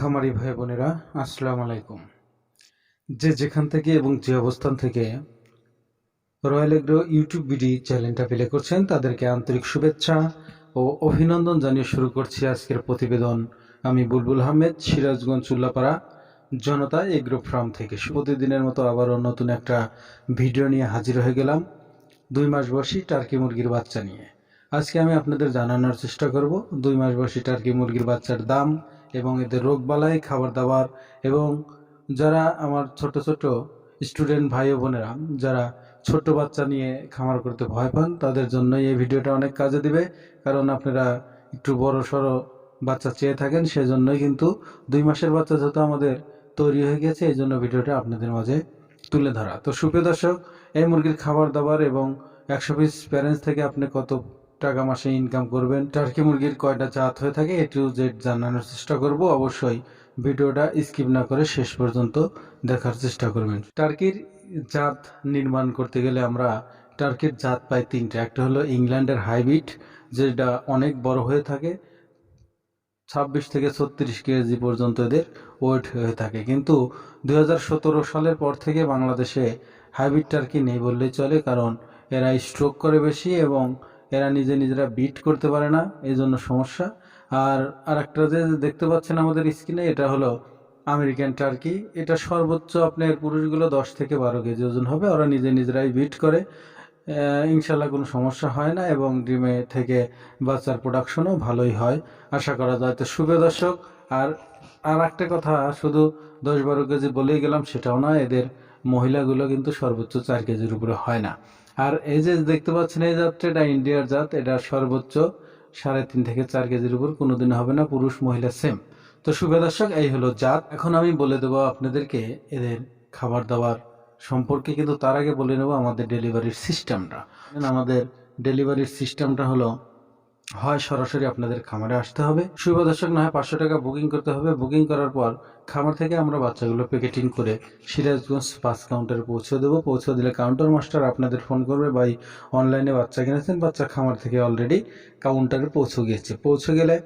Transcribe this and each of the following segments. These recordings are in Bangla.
খামারি ভাই বোনেরা, আসসালামু আলাইকুম। যে যেখান থেকে এবং যে অবস্থান থেকে রয়্যাল এগ্রো ইউটিউব ভিডিও চ্যানেলটা প্লে করছেন তাদেরকে আন্তরিক শুভেচ্ছা ও অভিনন্দন জানিয়ে শুরু করছি আজকের প্রতিবেদন। আমি বুলবুল আহমেদ, সিরাজগঞ্জ চুল্লাপাড়া জনতা এগ্রো ফার্ম থেকে প্রতিদিনের মতো আবারও নতুন একটা ভিডিও নিয়ে হাজির হয়ে গেলাম 2 মাস বয়সী টার্কি মুরগির বাচ্চা নিয়ে। আজকে আমি আপনাদের জানানোর চেষ্টা করব 2 মাস বয়সী টার্কি মুরগির বাচ্চার দাম এবং এদের রোগবালাই, খাবার দাবার, এবং যারা আমার ছোট ছোট স্টুডেন্ট ভাই ও বোনেরা যারা ছোট বাচ্চা নিয়ে খামার করতে ভয় পান তাদের জন্য এই ভিডিওটা অনেক কাজে দিবে। কারণ আপনারা একটু বড় সড়ো বাচ্চা চেয়ে থাকেন, সেজন্যই কিন্তু 2 মাসের বাচ্চা যেহেতু আমাদের তৈরি হয়ে গেছে, এই জন্য ভিডিওটা আপনাদের মাঝে তুলে ধরা। তো সুপ্রিয় দর্শক, এই মুরগির খাবার দাবার এবং 100 পিস প্যারেন্টস থেকে আপনি কত টাকা মাসে ইনকাম করবেন, টার্কি মুরগির কয়টা জাত হয়ে থাকে, এ টু জেড জানানোর চেষ্টা করব। অবশ্যই ভিডিওটা স্কিপ না করে শেষ পর্যন্ত দেখার চেষ্টা করবেন। টার্কির জাত নির্মাণ করতে গেলে আমরা টার্কির জাত পাই 3টা। একটা হলো ইংল্যান্ডের হাইব্রিড, যেটা অনেক বড় হয়ে থাকে, 26 থেকে 36 কেজি পর্যন্ত এদের ওয়েট হয়ে থাকে। কিন্তু 2017 সালের পর থেকে বাংলাদেশে হাইব্রিড টার্কি নেই বললেই চলে, কারণ এরা স্ট্রোক করে বেশি এবং এরা নিজেরা বিট করতে পারে না, এই জন্য সমস্যা। আর একটা যে দেখতে পাচ্ছেন আমাদের স্ক্রিনে, এটা হলো আমেরিকান টার্কি। এটা সর্বোচ্চ আপনার পুরুষগুলো 10 থেকে 12 কেজি ওজন হবে। ওরা নিজেরাই বিট করে, ইনশাল্লাহ কোনো সমস্যা হয় না এবং ডিমে থেকে বাচ্চার প্রোডাকশনও ভালোই হয়, আশা করা যায়। তো শুভ দর্শক, আর আর একটা কথা, শুধু 10-12 কেজি বলেই গেলাম সেটাও না, এদের মহিলাগুলো কিন্তু সর্বোচ্চ 4 কেজির উপরে হয় না। আর এই যে দেখতে পাচ্ছেন এই জাতটা, এটা ইন্ডিয়ার জাত, এটা সর্বোচ্চ 3.5 থেকে 4 কেজির উপর কোনোদিন হবে না, পুরুষ মহিলা সেম। তো শুভ দর্শক, এই হলো জাত। এখন আমি বলে দেবো আপনাদেরকে এদের খাবার দাবার সম্পর্কে, কিন্তু তার আগে বলে নেব আমাদের ডেলিভারির সিস্টেমটা। আমাদের ডেলিভারির সিস্টেমটা হলো, হয় সরাসরি আপনাদের খামারে আসতে হবে, শুভ দর্শক, না হয় 500 টাকা বুকিং করতে হবে। বুকিং করার পর খামার থেকে আমরা বাচ্চাগুলো প্যাকেটিং করে সিরাজগঞ্জ 5 কাউন্টারে পৌঁছে দেবো। পৌঁছে দিলে কাউন্টার মাস্টার আপনাদের ফোন করবে, ভাই অনলাইনে বাচ্চা কিনেছেন, বাচ্চা খামার থেকে অলরেডি কাউন্টারে পৌঁছে গিয়েছে। পৌঁছে গেলে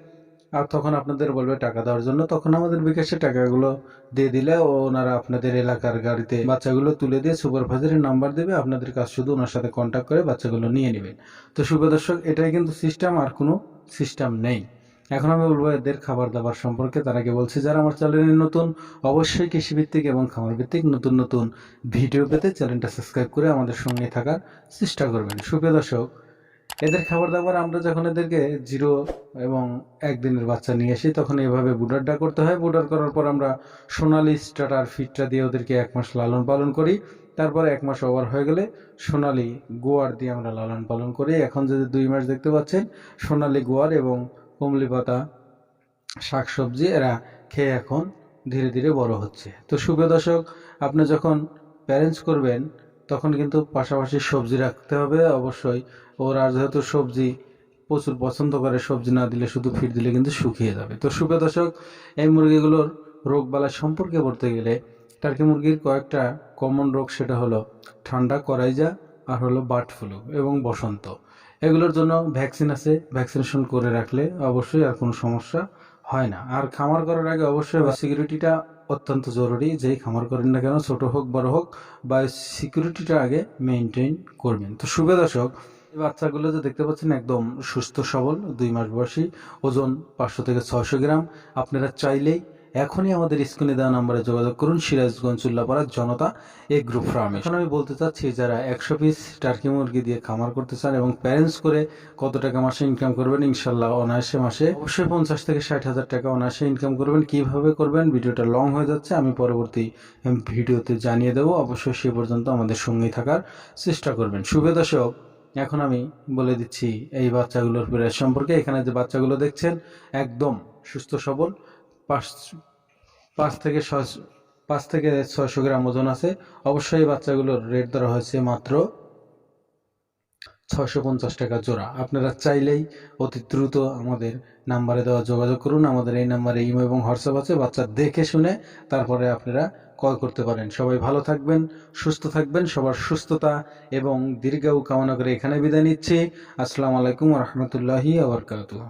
আর তখন আপনাদের বলবে টাকা দেওয়ার জন্য, তখন আমাদের বিকাশে টাকাগুলো দিয়ে দিলে ওনারা আপনাদের এলাকার গাড়িতে বাচ্চাগুলো তুলে দিয়ে সুপারভাইজারের নাম্বার দেবে, আপনাদের কাজ শুধু ওনার সাথে কন্ট্যাক্ট করে বাচ্চাগুলো নিয়ে নেবেন। তো শুভ দর্শক, এটাই কিন্তু সিস্টেম, আর কোনো সিস্টেম নেই। এখন আমি বলবো এদের খাবার দাবার সম্পর্কে। তার আগে বলছি, যারা আমার চ্যানেলে নতুন, অবশ্যই কৃষিভিত্তিক এবং খামার ভিত্তিক নতুন নতুন ভিডিও পেতে চ্যানেলটা সাবস্ক্রাইব করে আমাদের সঙ্গে থাকার চেষ্টা করবেন। শুভ দর্শক, এদের খাবার দাবার আমরা যখন এদেরকে 0 এবং 1 দিনের বাচ্চা নিয়ে আসি, তখন এইভাবে বুডারটা করতে হয়। বুডার করার পর আমরা সোনালি স্টার্টার ফিডটা দিয়ে ওদেরকে 1 মাস লালন পালন করি। তারপরে 1 মাস ওভার হয়ে গেলে সোনালি গোয়ার দিয়ে আমরা লালন পালন করি। এখন যে 2 মাস দেখতে পাচ্ছেন, সোনালি গোয়ার এবং কমলি পাতা শাকসবজি এরা খেয়ে এখন ধীরে ধীরে বড় হচ্ছে। তো শুভ দর্শক, আপনি যখন প্যারেন্টস করবেন তখন কিন্তু পাশাপাশি সবজি রাখতে হবে অবশ্যই। ওরা যেহেতু সবজি প্রচুর পছন্দ করে, সবজি না দিলে, শুধু ফিড দিলে কিন্তু শুকিয়ে যাবে। তো শুভ দর্শক, এই মুরগিগুলোর রোগবালাই সম্পর্কে বলতে গেলে, টার্কি মুরগির কয়েকটা কমন রোগ, সেটা হলো ঠান্ডা, করাইজা, আর হলো বার্ড ফ্লু এবং বসন্ত। এগুলোর জন্য ভ্যাকসিন আছে, ভ্যাকসিনেশন করে রাখলে অবশ্যই আর কোনো সমস্যা হয় না। আর খামার করার আগে অবশ্যই সিকিউরিটিটা অত্যন্ত জরুরি। যেই খামার করেন না কেন, ছোট হোক বড় হোক, বা সিকিউরিটিটা আগে মেনটেন করবেন। তো শুভ দর্শক, এই বাচ্চাগুলো যে দেখতে পাচ্ছেন একদম সুস্থ সবল, 2 মাস বয়সী, ওজন 500 থেকে 600 গ্রাম। আপনারা চাইলেই এখনই আমাদের স্ক্রিনে দেওয়া নাম্বারে যোগাযোগ করুন, সিরাজগঞ্জ চুল্লাপাড়া জনতা এগ্রো ফার্মে। এখন আমি বলতে চাচ্ছি, যারা 100 পিস টার্কি মুরগি দিয়ে খামার করতে চান এবং প্যারেন্টস করে কত টাকা মাসে ইনকাম করবেন, ইনশাল্লাহ অনায়াসে মাসে অবশ্যই 50 থেকে 60,000 টাকা অনায়াসে ইনকাম করবেন। কিভাবে করবেন, ভিডিওটা লং হয়ে যাচ্ছে, আমি পরবর্তী ভিডিওতে জানিয়ে দেবো। অবশ্যই সে পর্যন্ত আমাদের সঙ্গেই থাকার চেষ্টা করবেন। শুভ দর্শক, এখন আমি বলে দিচ্ছি এই বাচ্চাগুলোর প্রাইস সম্পর্কে। এখানে যে বাচ্চাগুলো দেখছেন একদম সুস্থ সবল, 5 থেকে 600 গ্রাম ওজন আছে। অবশ্যই এই বাচ্চাগুলোর রেট ধরা হয়েছে মাত্র 650 টাকা জোড়া। আপনারা চাইলেই অতি দ্রুত আমাদের নাম্বারে দেওয়া যোগাযোগ করুন। আমাদের এই নাম্বারে ইমো এবং হোয়াটসঅ্যাপ আছে, বাচ্চা দেখে শুনে তারপরে আপনারা কল করতে পারেন। সবাই ভালো থাকবেন, সুস্থ থাকবেন, সবার সুস্থতা এবং দীর্ঘায়ু কামনা করে এখানে বিদায় নিচ্ছি। আসসালামু আলাইকুম ওয়া রাহমাতুল্লাহি ওয়া বারাকাতুহু।